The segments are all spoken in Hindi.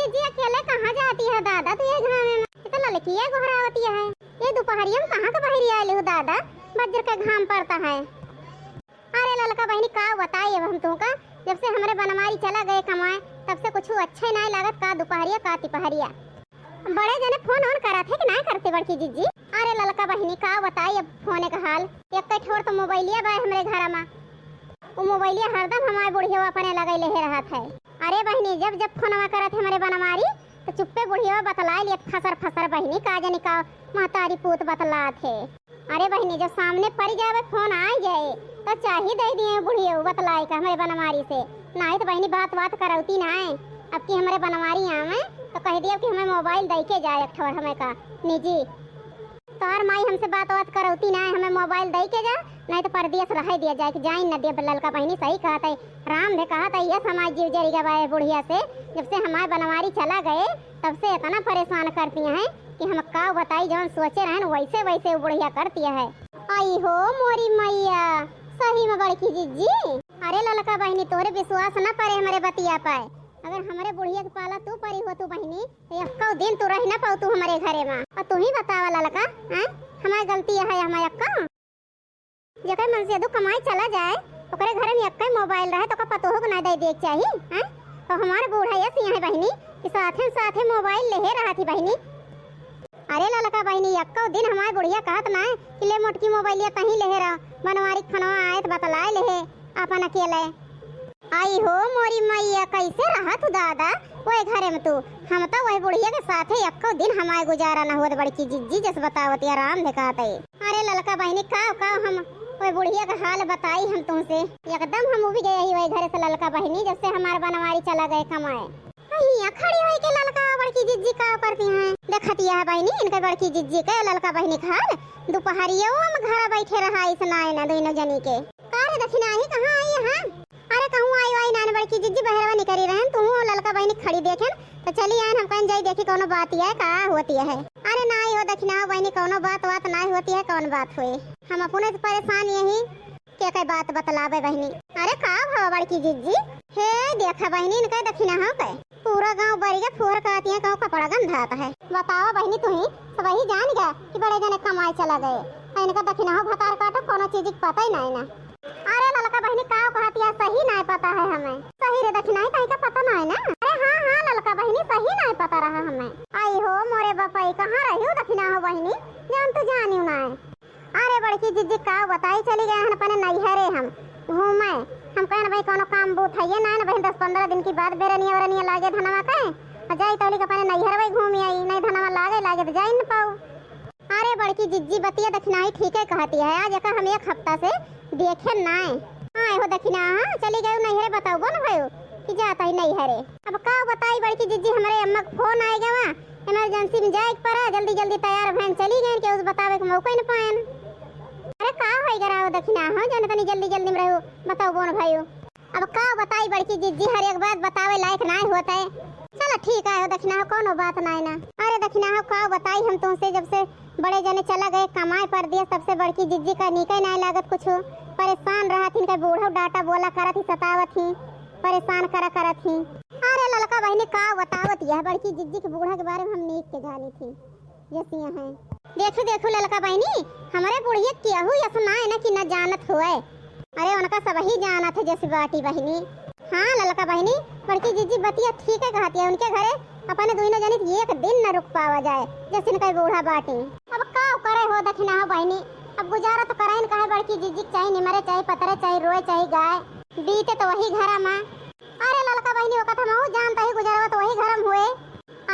जी अकेले कहाँ जाती है दादा तू ये घाम में? इतना लड़कियाँ घोरावती है। ये दोपहरिया में कहाँ का बहरी आये हो दादा? बजर का घाम पड़ता है। अरे ललका बहनी का बताइए हम तुमका, जब से हमारे बनमारी चला गए कमाए तब से कुछ अच्छा नहीं लागत का दोपहरिया का तिपहरिया। बड़े जने फोन ऑन करा थे कि नहीं करते बड़की जीजी? अरे ललका बहनी का बताइए फोने का हाल। एक ठोर तो मोबाइलिया बा हमारे घर में, वो मोबाइलिया हरदम हमारे बुढ़िया अपने लगे ले रहा था। अरे बहनी जब जब फोनवा करा थे हमारे बनमारी तो चुप्पे बुढ़िया बतला लिए फसर फसर बहनी का जाने का महतारी पूत बतला थे। अरे बहनी जब सामने पड़ जावे फोन आ जाए तो चाहे दे दिए बुढ़िया बतलाए का हमारे बनमारी से, नहीं तो बहनी बात बात करौती ना है। अब की हमारे बनमारी आवे तो कह दिया कि हमें मोबाइल दे के जाए एक ठोर हमें का निजी। तार माई हमसे बात बात करौती ना है, हमें मोबाइल दे के जा नहीं तो परदेश रह दिया जाए कि जाइन न दे। ललका बहनी सही कहा था, राम ने कहा था यह समाज जीव जरी गवाए बुढ़िया से। जब से हमारे बनवारी चला गए तब से इतना परेशान करती हैं कि हम का बताई जौन सोचे रहे वैसे वैसे बुढ़िया करती है। आई हो मोरी मैया सही में बड़की जीजी। अरे ललका बहनी तोरे विश्वास न पड़े हमारे बतिया पाए, अगर हमारे बुढ़िया के पाला तू परी हो तू बहनी तो अक्का दिन तू रह न पाऊ तू हमारे घरे में। और तू ही बतावा ललका हमारी गलती है हमारे अक्का जकर मन से दो कमाई चला जाए ओकरे घरे में अक्का मोबाइल रहे तो का पतो हो ना दे देख चाहिए। तो हमारे बूढ़ा ऐसी है बहनी कि साथे साथे मोबाइल ले रहा थी बहनी। अरे ललका बहनी अक्का दिन हमारे बुढ़िया कहत ना कि ले मोटकी मोबाइल ये तही ले रहा बनवारी खनवा आए तो बतलाए ले अपन अकेले। आई हो मोरी मैया कैसे रहा तू दादा वही घरे में तू? हम तो वही बुढ़िया के साथ ही अक्का दिन हमारे गुजारा न हुआ बड़की जीजी जैसे बतावती आराम दिखाते। अरे ललका बहनी का हम वही बुढ़िया का हाल बताई हम तुमसे एकदम हम भी गए ही वही घरे से ललका बहनी जब से हमारे बनवारी चला गए कमाए। यहाँ खड़ी हुई के ललका बड़की जीजी का करती हैं देखती है बहनी इनके बड़की जीजी के ललका बहनी का हाल। दोपहरिया हम घर बैठे रहा इस नाय ना दोनों जनी के कार दक्षिणा ही कहाँ आई है। अरे कहूँ आई वाई नान बड़की जीजी बहरवा निकली रहे तू ललका बहनी खड़ी देखे तो चली आए हम कहीं जाई देखी कोनो बात है का होती है। अरे ना हो दक्षिणा बहनी कोनो बात ना होती है कौन बात हुई हम अपने से परेशान यही क्या कई बात बतलावे बहनी। अरे का भाव बड़की जीजी हे देखा बहनी इनका दक्षिणा हो कहे पूरा गांव बरिया फोर कहती है कपड़ा गंधाता है। बताओ बहनी तू ही सब वही जान गया कि बड़े जने कमाई चला गए इनका दक्षिणा हो भतार काटो कोनो चीज पता ही नहीं ना। अरे ललका बहनी का कहती है सही नहीं पता है हमें सही रे दक्षिणा ही कहीं का पता नहीं ना। अरे हाँ ललका बहनी सही नहीं पता रहा हमें। आई हो मोरे बापाई कहाँ रही हो दक्षिणा हो बहनी जान तो जानी ना। अरे बड़की जीजी का बताई चली गए हैं अपने नैहरे हम घूमे हम कहना भाई कोनो काम बूथ है ये ना भाई 10-15 दिन की बाद बेरनिया वरनिया लागे धनवा कहे जाई तौली अपने नैहर भाई घूमी आई नहीं धनवा लागे तो जाई न पाऊ। अरे बड़की जिज्जी बतिया दक्षिणा ही ठीक है कहती है आज हम एक हफ्ता से देखे ना आए हो दक्षिणा चली गए नैहरे बताओ न भाई कि जाता ही नैहरे। अब का बताई बड़की जिज्जी हमारे अम्मा को फोन आएगा वहाँ इमरजेंसी में जाए पड़ा जल्दी जल्दी तैयार बहन चली गए कि उस बतावे के मौका ही न पाए। अरे का होई गराओ दक्षिणा हो जाने तनी जल्दी जल्दी में रहो बताओ बोन भाइयों। अब का बताई बड़की जिज्जी हर एक बात बतावे लायक ना होता है। चलो ठीक है दक्षिणा हो कोनो बात नहीं ना। अरे दक्षिणा हो का बताई हम तुमसे जब से बड़े जने चला गए कमाए पर दिया तब से बड़की जिज्जी का निकल नहीं लागत कुछ परेशान रहा थी इनका बूढ़ा डाटा बोला करा थी सतावत थी परेशान करा थी। अरे ललका बहनी का बतावत यह बड़की जिज्जी के बूढ़ा के बारे में हम नीक के जानी थी जैसी है। देखो ललका बहनी हमारे बुढ़िया किया हुई सुना है ना कि न जानत हुए। अरे उनका सब ही जाना था जैसी बाटी बहनी। हाँ ललका बहनी बड़की जीजी बतिया ठीक है कहती है उनके घरे अपने दोनों जनी एक दिन न रुक पावा जाए जैसे इनका बूढ़ा बाटी। अब का करे हो दक्षिणा हो बहनी अब गुजारा तो कराइन कहे बड़की जीजी चाहे निमरे चाहे पतरे चाहे रोए चाहे गाय बीते तो वही घर में। अरे ललका बहनी वो कथा मैं जानता ही गुजारा तो वही घर में हुए।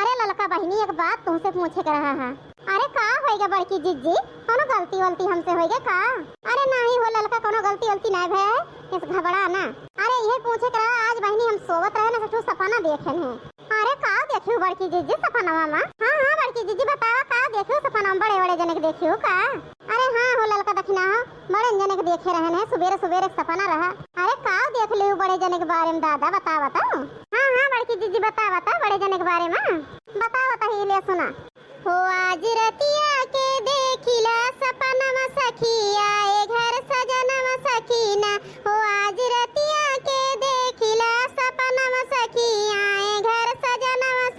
अरे ललका बहनी एक बात तुमसे पूछे कर रहा है। अरे का होएगा बड़की जिज्जी कोनो गलती वलती हमसे होएगा का? अरे नहीं हो ललका कोनो गलती वलती नहीं भय इस घबरा ना। अरे ये पूछे कर आज बहनी हम सोवत रहे ना तो सपना देखे हैं। अरे का देखियो बड़की जिज्जी सपना मामा? हाँ बड़की जिज्जी बतावा का देखियो सपना बड़े बड़े जने के देखियो का? अरे हाँ हो ललका दक्षिणा हो बड़े जने के देखे रहे हैं सुबेरे सपना रहा। अरे का देख लियो बड़े जने के बारे में दादा बताओ। हाँ बड़की जिज्जी बतावा बड़े जने के बारे में बताओ ही ले सुना। हो आज रतिया के देखिला सपनम सखिया ए घर सजनम सखीना हो आज रतिया के देखिला सपनम सखिया ए घर सजनम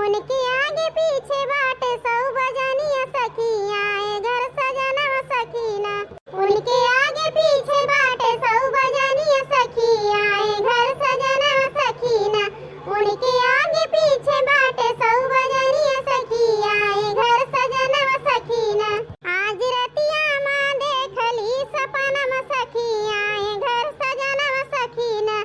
उनके आगे पीछे बाटे सौ बजनिया सखिया घर सजनवा सखीना। उनके आगे पीछे बाटे सौ बजनिया सखिया घर सजनवा सखीना। उनके आगे पीछे बाटे सौ बजनिया सखिया घर सजनवा सखीना। आज रतिया माँ देखली सपनम सखिया घर सजनवा सखीना।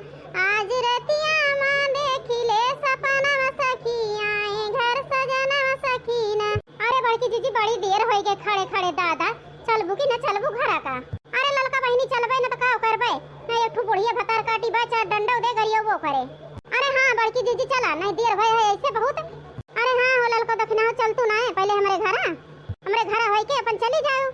आज रतिया माँ देखिले सपनम सखिया घर सजनवा सखीना। अरे बड़की जीजी बड़ी देर हो गई खड़े खड़े दादा, चलबू कि न चलबू घरा का? अरे ललका बहिनी चलबे न तो का करबे? नहीं एक ठो बुढ़िया भतार काटी बा चार डंडा दे गरियो वो करे। अरे हां बड़की जीजी चला, नहीं देर होए है ऐसे बहुत। अरे हां हो ललका दखना चल तू ना पहले हमरे घर होई के अपन चली जाओ।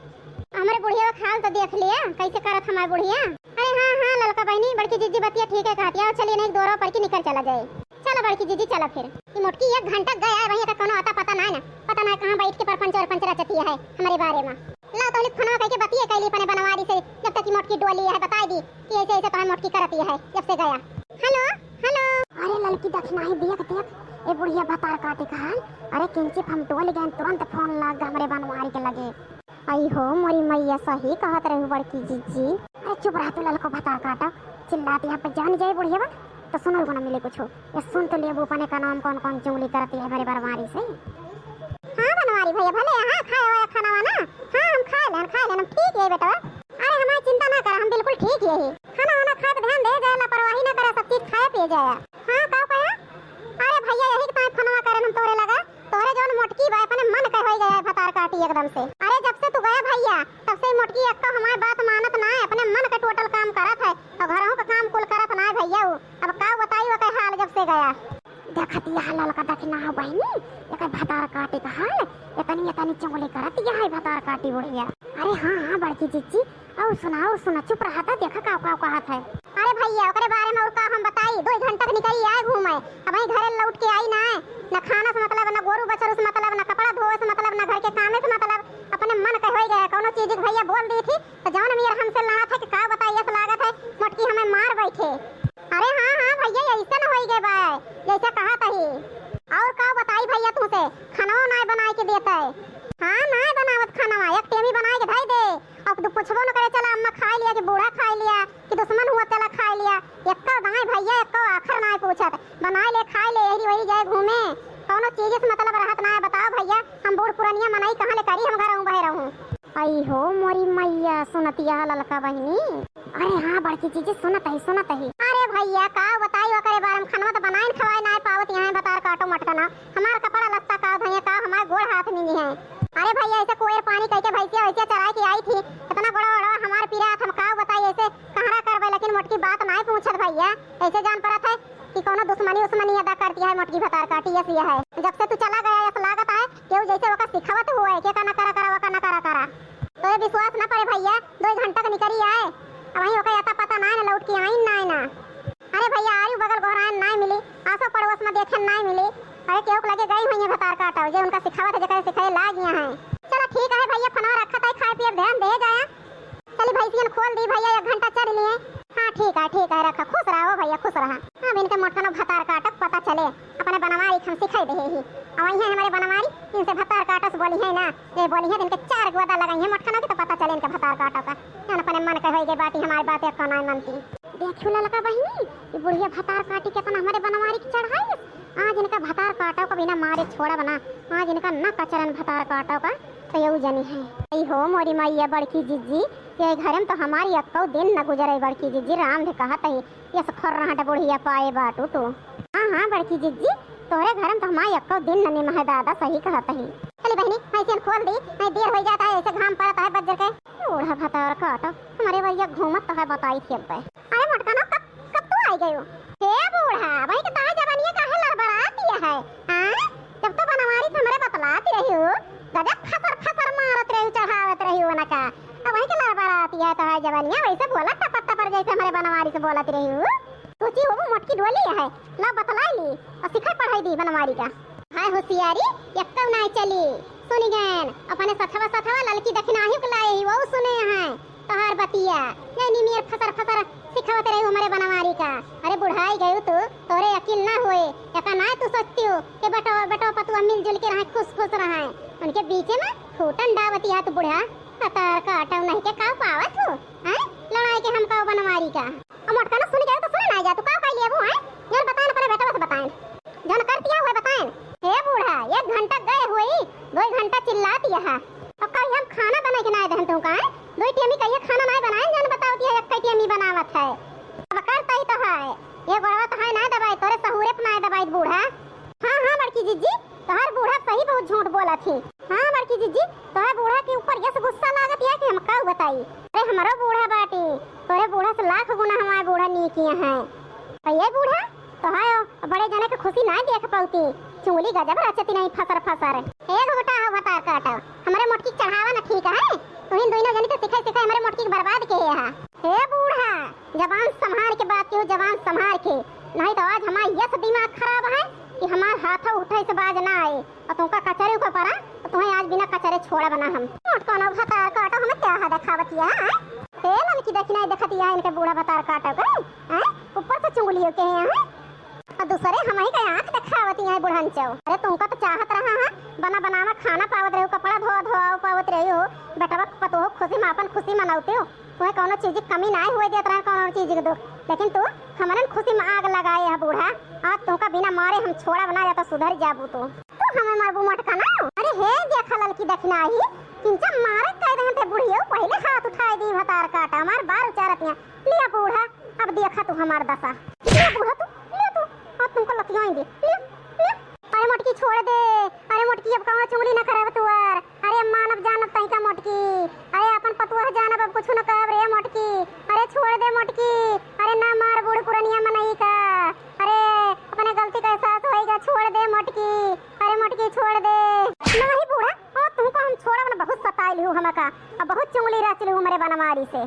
हमरे बुढ़िया खाल तो देख लिया कैसे करत हमार बुढ़िया। अरे हां ललका बहिनी बड़की जीजी बतिया ठीक है कहतिया, चलिए नहीं दोरा पर की निकल चला जाए। चलो बड़की जीजी चला फिर। ये मोटकी 1 घंटा गया है भैया का कोनो आता पता ना कहां बैठ के परपंच रचती है हमारे बारे में। ला तो फोनवा कह के बतिए कैली पने बनवारी से जब तक की मोटकी डोली है बता दी कि ऐसे ऐसे तो मोटकी करती है जब से गया। Hello hello. अरे लड़की दखना ही देख ए बुढ़िया भतार काटे का हाल। अरे किंचित हम डोल गए तुरंत फोन लग हमरे बनवारी के लगे। आई हो मोरी मैया सही कहत रही बड़की जीजी। अरे चुप रह तू ललको भतार काटा, चिल्लाती यहाँ पे जान जाए बुढ़िया तो सुनो को ना मिले कुछ। ये सुन तो ले बूपने का नाम कौन कौन चुंगली करती है हमारे बनवारी से। हाँ बनवारी भैया भले हाँ खाया हुआ खाना वाना हाँ हम खा लेन ठीक है बेटा। अरे हमारी चिंता ना कर, हम बिल्कुल ठीक है ही। खाना वाना खा पे ध्यान दे जाए, लापरवाही ना करे, सब चीज खाए पिए जाए। हाँ का कहा? अरे भैया यही तो फोनवा करे हम तोरे लगा तोरे जौन मोटकी बा अपने मन कह होई गया भतार काटी एकदम से। अरे जब से तू गया भैया तब से मोटकी एक तो हमारी बात मानत ना है, अपने मन का टोटल काम करत है और घरों का काम कुल करत ना है भैया। अब का बताई वो हाल जब से गया। देखती है हाल का दखना हो बहनी एक भतार काटे का हाल इतनी चुंगली करती है भतार काटी बुढ़िया। अरे हाँ बड़की जीजी और सुना चुप रहा था देखा का कहत है। अरे भैया ओकरे बारे में और का हम बताई 2 घंटा तक निकली आए घूमे, अब वहीं घरे लौट के आई ना है। न खाना से मतलब न गोरू बछरू से मतलब न कपड़ा धोए से मतलब न घर के कामे से मतलब, अपने मन कह होई गया कोनो चीज भैया बोल दी थी तो जौन मेरा हमसे लड़ा था कि का बताइए ऐसा लागत है मोटकी हमें मार बैठे। अरे हाँ भैया ऐसा न होई गए भाई जैसे कहा तही। और का बताई भैया तुमसे खाना ना बना के देता है। हाँ ना बनावत खाना एक टेमी बना के भाई दे और तू पूछबो न करे चला अम्मा खा लिया कि बूढ़ा खा लिया कि दुश्मन हुआ चला खा लिया। एक दाई भैया एक आखिर ना पूछत बना ले खा ले यही वही जाए घूमे कोनो चीज से मतलब रहत ना है। बताओ भैया हम बूढ़ पुरानिया मनाई कहाँ ले करी, हम घर बह रहूं। आई हो मोरी मैया सुनतिया ललका बहिनी। अरे हाँ बड़की चीज सुनत ही। अरे भैया का बताई ओकरे बारे में खाना तो बनाए खवाए ना पावत यहाँ बतार काटो मटकना हमार कपड़ा लत्ता का भैया का हमारे गोड़ हाथ में है। अरे भैया ऐसे कोई पानी कह के भैंसिया वैसे चरा के आई थी इतना बड़ा हमारे पीरा हम का बताई ऐसे कहां करबे, लेकिन मोटकी बात नहीं पूछत भैया ऐसे जान पड़त है कि कोनो दुश्मनी अदा करती है मोटकी भतार काटी ऐसी है। जब से तू चला गया ऐसा लागत है केहू जैसे ओका सिखावत हुआ है के ना करा तो ये विश्वास ना पड़े भैया 2 घंटा का निकली आए अब वहीं ओका आता पता ना लौट के आई ना। अरे भैया आयु बगल गोहरान ना मिली आसो पड़ोस में देखे ना मिली। अरे केहू लगे गई हुई है भतार काटा जो उनका सिखावत है जगह सिखाए ला गया है। चलो ठीक है भैया फना रखा था खाए पिए ध्यान दे जाया। चली भैंसियन खोल दी भैया 1 घंटा चल लिए। हाँ ठीक है रखा खुश रहो भैया खुश रहा। अब इनके मोटकनो भतार काटक पता चले अपने बनवारी हम सिखाई दे ही अब वही है हमारे बनवारी इनसे भतार काटस बोली है ना ये बोली है इनके 4 गोदा लगाई है मोटकनो की तो पता चले इनके भतार काटा का अपने मन कह गई बाती हमारी बात एक ना मानती। देखियो ललका बहिनी ये बुढ़िया भतार काटी के अपना हमारे बनवारी की चढ़ाई। आज इनका भतार काटो को बिना मारे छोड़ा बना, आज इनका न कचरन भतार काटो का तो ये जनी है। आई हो मोरी मैया बड़की जीजी ये घर में तो हमारी अक्को दिन न गुजरे बड़की जीजी राम ने कहत ही ये सखर रहा बुढ़िया पाए बाटू तो। हाँ बड़की जीजी तोरे घर में तो हमारी अक्को दिन न निमह दादा सही कहत ही। चली बहनी ऐसे खोल दी नहीं देर हो जाता है ऐसे घाम पड़ता है बज्जर के बूढ़ा भतार काटो हमारे भैया घूमत तो है बताई थी। अब अरे मोटकाना कब तू आई गयो हे बूढ़ा भाई के ताजा बनिए काहे लड़बड़ाती है। हां जब तो बनवारी हमरे बतलाती रही हो गजब खतर मारत रही चढ़ावत रही हो ना का अब वही के लड़बड़ाती है तो है जवानिया वैसे बोला टपर जैसे हमारे बनवारी से बोलती रही हो। सोची हो मोटकी डोली है ला बतलाई ली और सिखा पढ़ाई दी बनवारी का। हाय होशियारी एक नहीं चली सुनी गैन अपने सथवा लड़की दखना ही लाई वो सुने हैं तोहार बतिया ये निमियर फसर फसर सिखावत रही हमारे बनवारी का। अरे बुढ़ाई गयो तू तोरे यकीन ना होए या ना तू सोचती हो कि बेटो पतुआ मिलजुल के रहे खुश खुश रहे उनके बीच में फूटन डावती है तू बुढ़ा तार का आटा नहीं के का पावत हो हैं लड़ाई के हम का बनवारी का मोटका ना सुन गए तो सुन ना जा तू का पाई लेबू हैं यार बताएं अपने बेटा से बताएं जन करतिया हुए बताएं हे बूढ़ा 1 घंटा गए हुई 2 घंटा चिल्लाती है अब कहीं हम खाना बना के ना दहन तू का 2 टेमी कहिए खाना नहीं बनाए जन बतावती है 1 टेमी बनावत है अब करता ही तो है ये गोड़वा तो है ना दवाई तोरे सहुरे पे ना दवाई बूढ़ा हां बड़की जीजी तोहर बूढ़ा सही बहुत झूठ बोला थी हां बड़की जीजी तोहर बूढ़ा के ऊपर ये गुस्सा लागत है कि हम का बताई अरे हमारा बूढ़ा बाटी तोरे बूढ़ा से लाख गुना हमारे बूढ़ा नी किए हैं ये बूढ़ा तो है बड़े जने के खुशी ना देख पाउती चुंगली गजब रचती नहीं फसर फसर एक गोटा बता काटा हमारे मोटकी चढ़ावा ना ठीक है तू इन दोनों जने के सिखाई हमारे मोटकी के बर्बाद के है हे बूढ़ा जबान संभाल के बात की जबान संभाल के नहीं तो आज हमारा यस दिमाग खराब है कि हमार हाथ उठे से बाज ना आए और तुमका कचरे ऊपर पड़ा तो तुम्हें आज बिना कचरे छोड़ा बना हम कोनो भतार काटा हमें क्या है दिखावतिया है तेल की देखना देखती है इनके बूढ़ा भतार काटा के हैं ऊपर से चुंगलियों के हैं और दूसरे हम ही का आंख दिखावती है बुढ़न चौ अरे तुमका तो चाहत रहा है बना बनावा खाना पावत रहे हो कपड़ा धोआ पावत रहे हो बेटा पतो हो खुशी में अपन खुशी मनाते हो तुम्हें कोनो चीज की कमी ना हुए देत रहा कोनो चीज के दो लेकिन तू हमारे खुशी में आग लगाए है बूढ़ा आज तुमका बिना मारे हम छोड़ा बना जाता सुधर जाबू तो हमें मारबू मटका ना अरे हे देखा ललकी देखना ही किंचा मारे कह दे थे बुढ़ियो पहले हाथ उठाए दी भतार काटा हमार बार उचारत है लिया बूढ़ा अब देखा तू हमार दशा लिया बूढ़ा तू लिया तू अब तुमको लतियाएंगे लिया लिया अरे मोटकी छोड़ दे अरे मोटकी अब कहां चुंगली ना करे तू यार अरे मानव जानब तई का मोटकी अरे अपन पतुआ जानब अब कुछ न कहब रे मोटकी अरे छोड़ दे मोटकी अरे ना मार बूढ़ पुरनिया में नहीं का अरे अपने गलती का एहसास होएगा छोड़ दे मोटकी अरे मोटकी छोड़ दे नहीं बूढ़ा ओ तुमको हम छोड़ा बहुत सताइली हूं हमका अब बहुत चुंगली रचली हूं मेरे बनवारी से